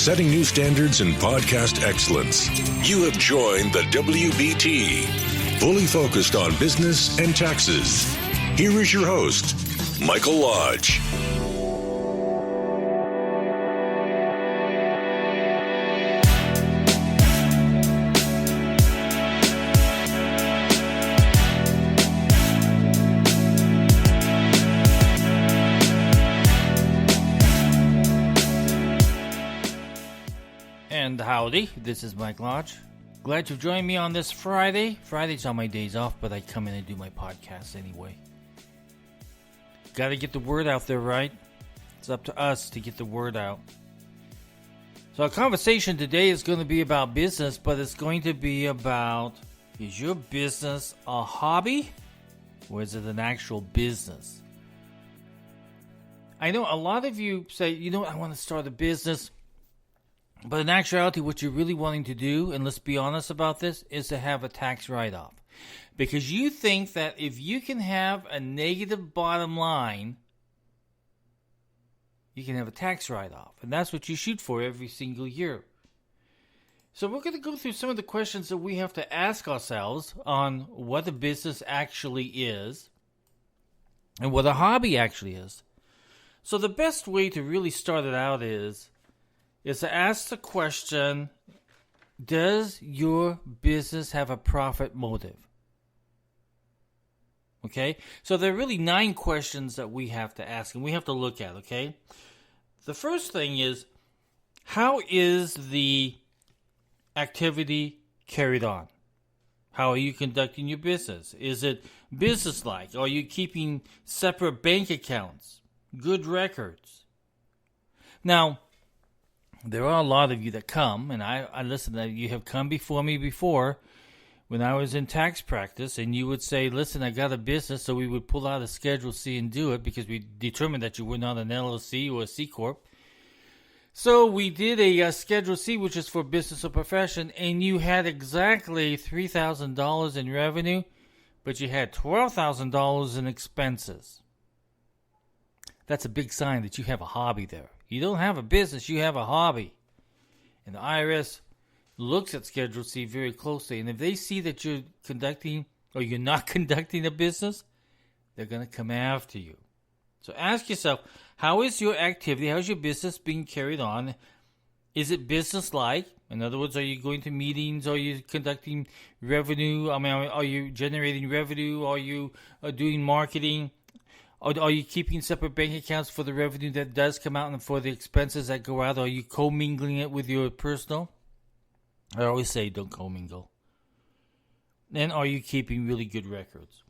setting new standards in podcast excellence. You have joined the WBT, fully focused on business and taxes. Here is your host, Michael Lodge. And howdy, this is Mike Lodge. Glad you've joined me on this Friday. Fridays are my days off, but I come in and do my podcast anyway. Got to get the word out there, right? It's up to us to get the word out. So our conversation today is going to be about business, but it's going to be about, is your business a hobby or is it an actual business? I know a lot of you say, I want to start a business. But in actuality, what you're really wanting to do, and let's be honest about this, is to have a tax write-off. Because you think that if you can have a negative bottom line, you can have a tax write-off. And that's what you shoot for every single year. So we're going to go through some of the questions that we have to ask ourselves on what a business actually is and what a hobby actually is. So the best way to really start it out is to ask the question, does your business have a profit motive? Okay? So there are really 9 questions that we have to ask and we have to look at, okay? The first thing is, how is the activity carried on? How are you conducting your business? Is it business-like? Are you keeping separate bank accounts? Good records? Now, there are a lot of you that come, and I listen, that you have come before me before when I was in tax practice, and you would say, listen, I got a business, so we would pull out a Schedule C and do it because we determined that you were not an LLC or a C Corp. So we did a Schedule C, which is for business or profession, and you had exactly $3,000 in revenue, but you had $12,000 in expenses. That's a big sign that you have a hobby there. You don't have a business, you have a hobby. And the IRS looks at Schedule C very closely. And if they see that you're conducting or you're not conducting a business, they're going to come after you. So ask yourself, how is your activity, how is your business being carried on? Is it business-like? In other words, are you going to meetings? Are you conducting revenue? Are you generating revenue? Are you doing marketing? Are you keeping separate bank accounts for the revenue that does come out and for the expenses that go out? Are you commingling it with your personal? I always say don't commingle. And are you keeping really good records?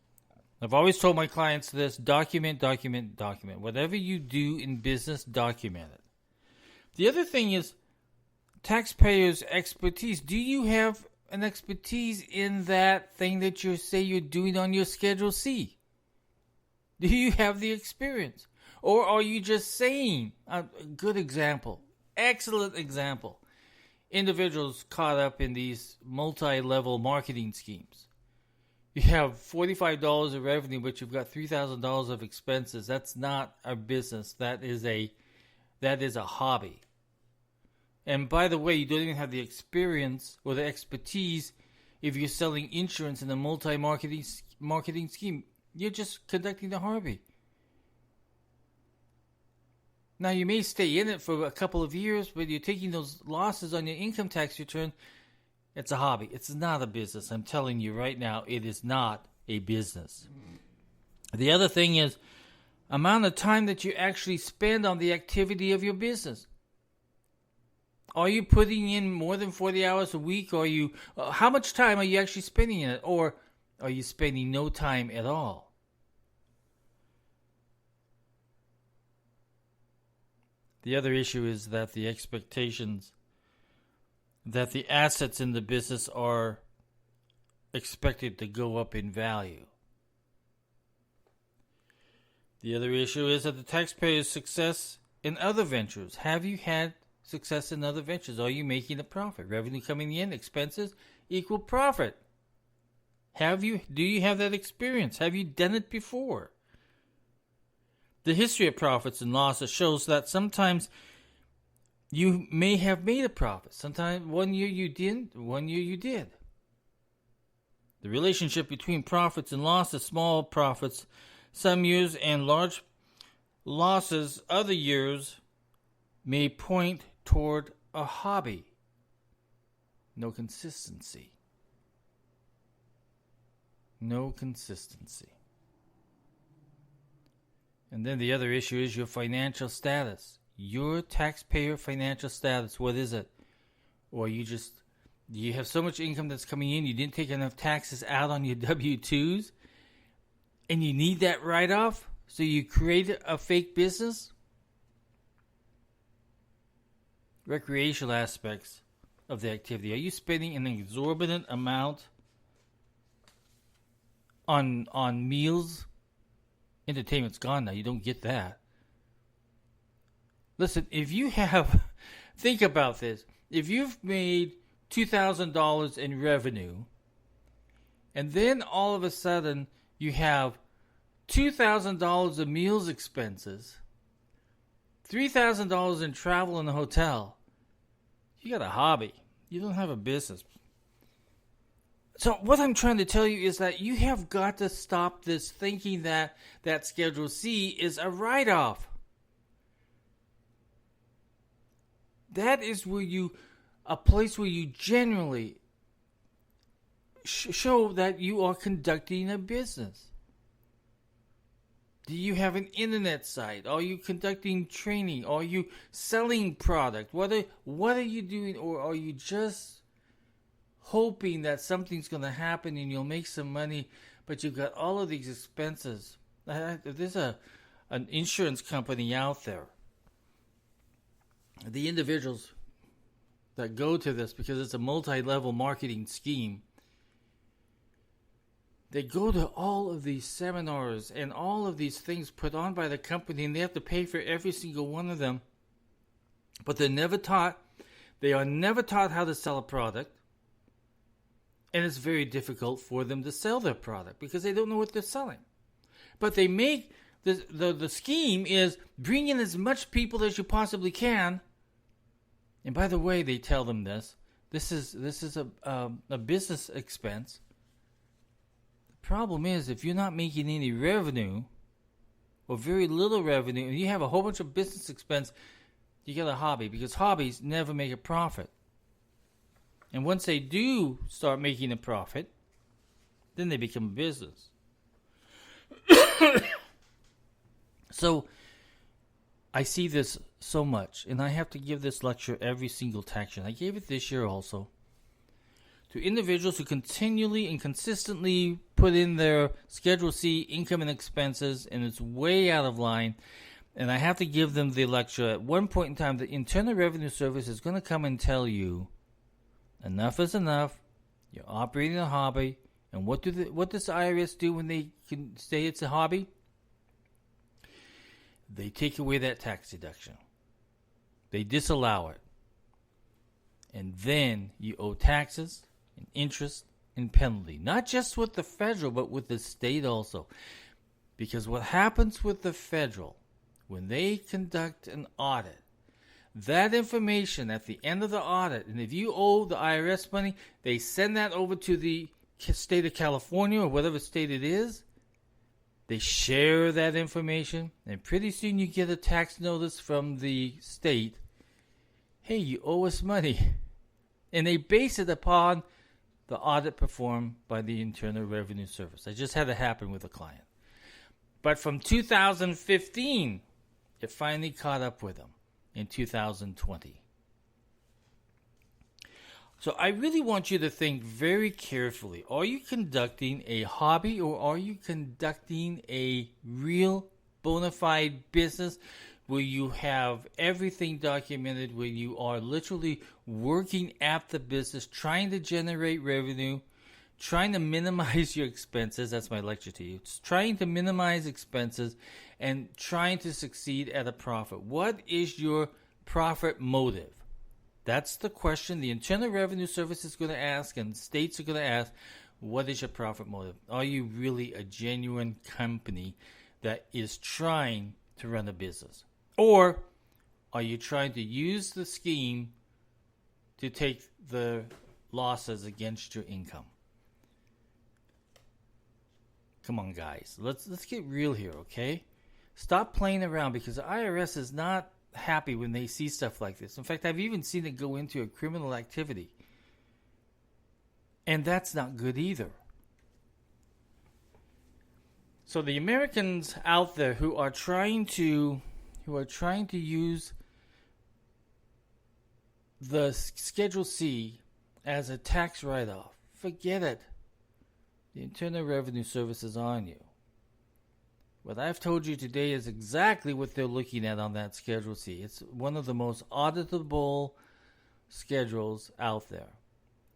I've always told my clients this, document. Whatever you do in business, document it. The other thing is taxpayers' expertise. Do you have an expertise in that thing that you say you're doing on your Schedule C? Do you have the experience? Or are you just saying, a good example, excellent example, individuals caught up in these multi-level marketing schemes. You have $45 of revenue, but you've got $3,000 of expenses. That's not a business. That is a hobby. And by the way, you don't even have the experience or the expertise if you're selling insurance in a multi-marketing scheme. You're just conducting the hobby. Now, you may stay in it for a couple of years, but you're taking those losses on your income tax return. It's a hobby. It's not a business. I'm telling you right now, it is not a business. The other thing is amount of time that you actually spend on the activity of your business. Are you putting in more than 40 hours a week? Or how much time are you actually spending in it? Or are you spending no time at all? The other issue is that the expectations that the assets in the business are expected to go up in value. The other issue is that the taxpayer's success in other ventures. Have you had success in other ventures? Are you making a profit? Revenue coming in, expenses equal profit. Do you have that experience? Have you done it before? The history of profits and losses shows that sometimes You may have made a profit. Sometimes one year you didn't, one year you did. The relationship between profits and losses, small profits some years and large losses other years, may point toward a hobby. No consistency. No consistency. And then the other issue is your financial status. Your taxpayer financial status. What is it? Or you have so much income that's coming in, you didn't take enough taxes out on your W-2s, and you need that write-off, so you create a fake business? Recreational aspects of the activity. Are you spending an exorbitant amount on meals? Entertainment's gone now. You don't get that. Listen, if you have, think about this. If you've made $2,000 in revenue, and then all of a sudden you have $2,000 of meals expenses, $3,000 in travel and a hotel, you got a hobby. You don't have a business. So what I'm trying to tell you is that you have got to stop this thinking that Schedule C is a write-off. That is a place where you generally show that you are conducting a business. Do you have an internet site? Are you conducting training? Are you selling product? What are you doing? Or are you just hoping that something's going to happen and you'll make some money, but you've got all of these expenses? There's an insurance company out there. The individuals that go to this, because it's a multi-level marketing scheme, they go to all of these seminars and all of these things put on by the company, and they have to pay for every single one of them. But they are never taught how to sell a product. And it's very difficult for them to sell their product because they don't know what they're selling. But they make, the scheme is bring in as much people as you possibly can. And by the way, they tell them this is a business expense. The problem is, if you're not making any revenue or very little revenue, and you have a whole bunch of business expense, you get a hobby, because hobbies never make a profit. And once they do start making a profit, then they become a business. So I see this so much, and I have to give this lecture every single tax year. I gave it this year also to individuals who continually and consistently put in their Schedule C income and expenses, and it's way out of line. And I have to give them the lecture. At one point in time, the Internal Revenue Service is going to come and tell you, enough is enough. You're operating a hobby. And what does the IRS do when they can say it's a hobby? They take away that tax deduction. They disallow it. And then you owe taxes and interest and penalty. Not just with the federal, but with the state also. Because what happens with the federal, when they conduct an audit, that information at the end of the audit, and if you owe the IRS money, they send that over to the state of California or whatever state it is. They share that information, and pretty soon you get a tax notice from the state. Hey, you owe us money. And they base it upon the audit performed by the Internal Revenue Service. I just had it happen with a client. But from 2015, it finally caught up with them in 2020. So I really want you to think very carefully. Are you conducting a hobby, or are you conducting a real bona fide business where you have everything documented, where you are literally working at the business, trying to generate revenue, trying to minimize your expenses? That's my lecture to you. It's trying to minimize expenses and trying to succeed at a profit. What is your profit motive? That's the question the Internal Revenue Service is going to ask, and states are going to ask, what is your profit motive? Are you really a genuine company that is trying to run a business? Or are you trying to use the scheme to take the losses against your income? Come on, guys. Let's get real here, okay? Stop playing around, because the IRS is not happy when they see stuff like this. In fact, I've even seen it go into a criminal activity. And that's not good either. So the Americans out there who are trying to use the Schedule C as a tax write-off, forget it. The Internal Revenue Service is on you. What I've told you today is exactly what they're looking at on that Schedule C. It's one of the most auditable schedules out there.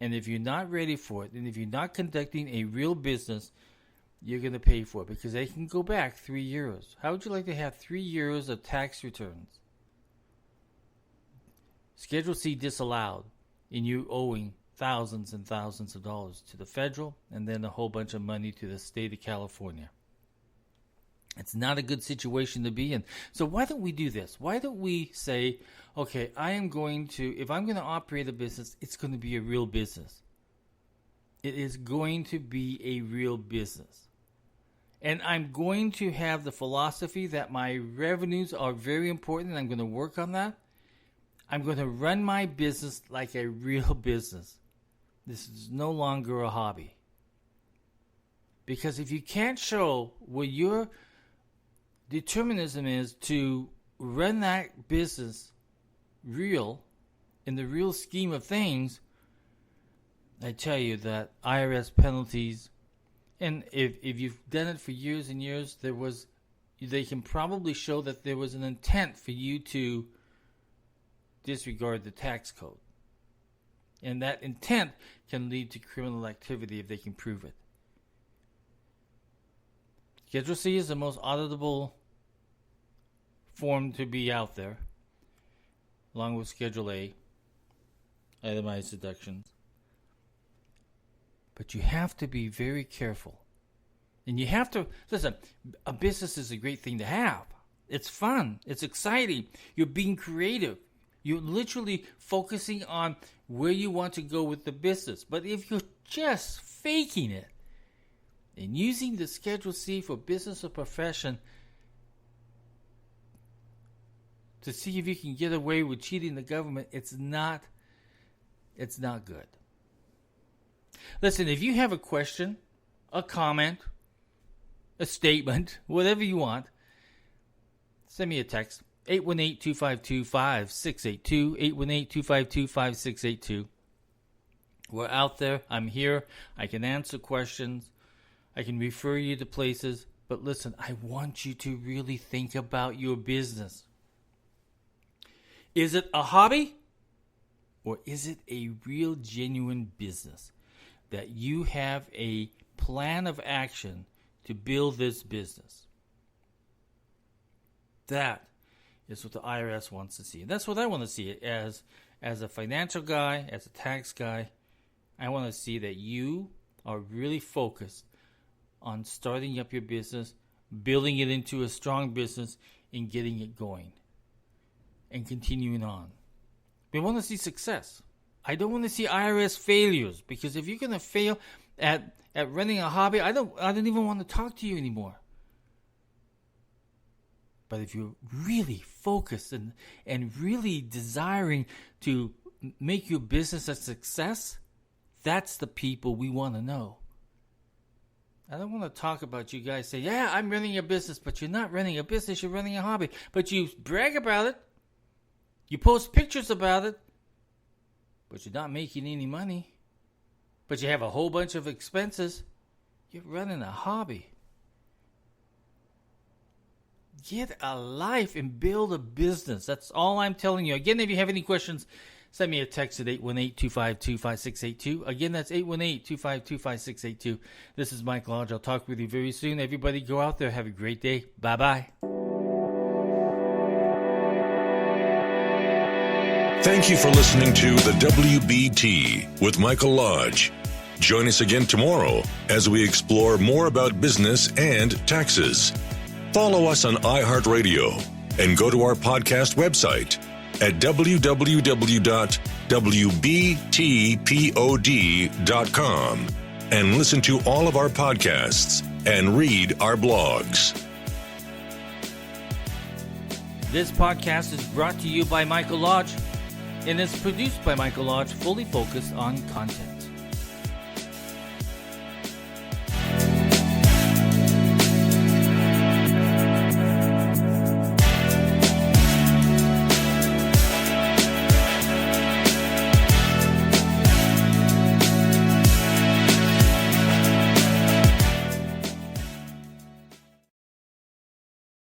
And if you're not ready for it, and if you're not conducting a real business, you're going to pay for it, because they can go back 3 years. How would you like to have 3 years of tax returns? Schedule C disallowed, and you owing thousands and thousands of dollars to the federal, and then a whole bunch of money to the state of California. It's not a good situation to be in. So why don't we do this? Why don't we say, okay, if I'm going to operate a business, it's going to be a real business. It is going to be a real business. And I'm going to have the philosophy that my revenues are very important, and I'm going to work on that. I'm going to run my business like a real business. This is no longer a hobby. Because if you can't show what your determinism is to run that business real, in the real scheme of things, I tell you that IRS penalties, and if you've done it for years and years, they can probably show that there was an intent for you to disregard the tax code. And that intent can lead to criminal activity if they can prove it. Schedule C is the most auditable form to be out there, along with Schedule A, itemized deductions. But you have to be very careful. And you have to, listen, a business is a great thing to have. It's fun. It's exciting. You're being creative. You're literally focusing on where you want to go with the business. But if you're just faking it and using the Schedule C for business or profession to see if you can get away with cheating the government, it's not good. Listen, if you have a question, a comment, a statement, whatever you want, send me a text. 818-252-5682, 818-252-5682. We're out there. I'm here. I can answer questions. I can refer you to places. But listen, I want you to really think about your business. Is it a hobby? Or is it a real, genuine business that you have a plan of action to build this business? That is what the IRS wants to see. And that's what I want to see as a financial guy, as a tax guy. I want to see that you are really focused on starting up your business, building it into a strong business, and getting it going and continuing on. We want to see success. I don't want to see IRS failures, because if you're going to fail at running a hobby, I don't even want to talk to you anymore. But if you're really focused and really desiring to make your business a success, that's the people we want to know. I don't want to talk about you guys say, yeah, I'm running a business, but you're not running a business, you're running a hobby. But you brag about it. You post pictures about it. But you're not making any money. But you have a whole bunch of expenses. You're running a hobby. Get a life and build a business. That's all I'm telling you. Again, if you have any questions, send me a text at 818-252-5682. Again, that's 818-252-5682. This is Mike Lodge. I'll talk with you very soon. Everybody go out there. Have a great day. Bye-bye. Thank you for listening to the WBT with Michael Lodge. Join us again tomorrow as we explore more about business and taxes. Follow us on iHeartRadio and go to our podcast website, at www.wbtpod.com and listen to all of our podcasts and read our blogs. This podcast is brought to you by Michael Lodge and is produced by Michael Lodge, fully focused on content.